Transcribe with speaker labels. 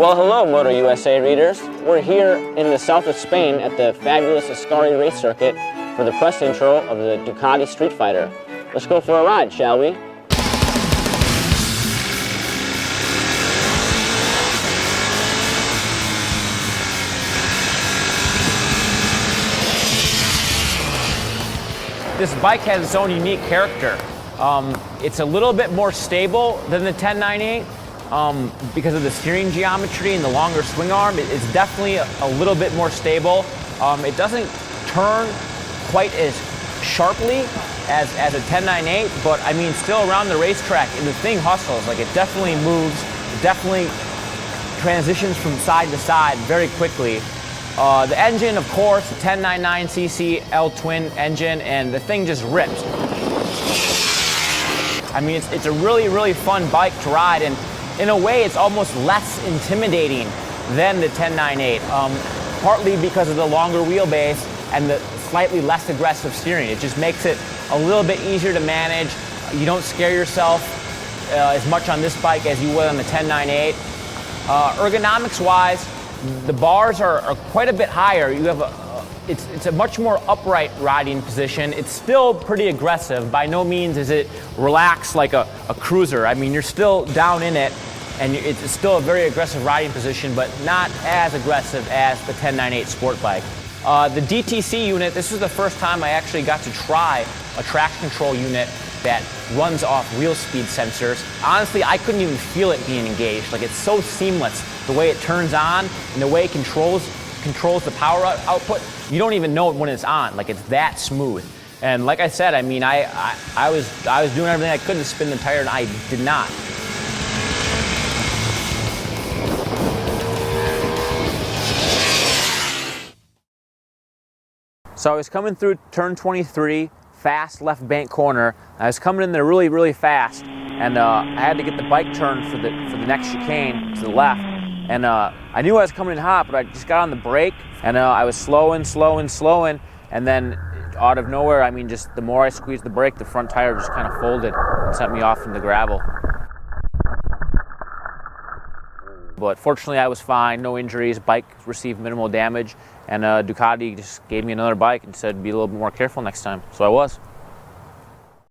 Speaker 1: Well, hello, Moto USA readers. We're here in the south of Spain at the fabulous Ascari race circuit for the press intro of the Ducati Streetfighter. Let's go for a ride, shall we?
Speaker 2: This bike has its own unique character. It's a little bit more stable than the 1098 because of the steering geometry and the longer swing arm. It's definitely a little bit more stable. It doesn't turn quite as sharply as a 1098, but I mean, still around the racetrack, and the thing hustles. Like, it definitely moves, it definitely transitions from side to side very quickly. The engine, of course, the 1099cc L-twin engine, and the thing just rips. I mean, it's a really, really fun bike to ride, and in a way, it's almost less intimidating than the 1098, partly because of the longer wheelbase and the slightly less aggressive steering. It just makes it a little bit easier to manage. You don't scare yourself as much on this bike as you would on the 1098. Ergonomics-wise, the bars are quite a bit higher. You have it's a much more upright riding position. It's still pretty aggressive. By no means is it relaxed like a cruiser. I mean, you're still down in it, and it's still a very aggressive riding position, but not as aggressive as the 1098 sport bike. The DTC unit, this was the first time I actually got to try a traction control unit that runs off wheel speed sensors. Honestly, I couldn't even feel it being engaged. Like, it's so seamless, the way it turns on and the way it controls the power output. You don't even know it when it's on. Like, it's that smooth. And like I said, I mean, I was doing everything I could to spin the tire, and I did not. So I was coming through turn 23, fast left bank corner. I was coming in there really, really fast, and I had to get the bike turned for the next chicane to the left. And I knew I was coming in hot, but I just got on the brake, and I was slowing, and then out of nowhere, I mean, just the more I squeezed the brake, the front tire just kind of folded and sent me off in the gravel. But fortunately, I was fine, no injuries, bike received minimal damage, and Ducati just gave me another bike and said be a little bit more careful next time, so I was.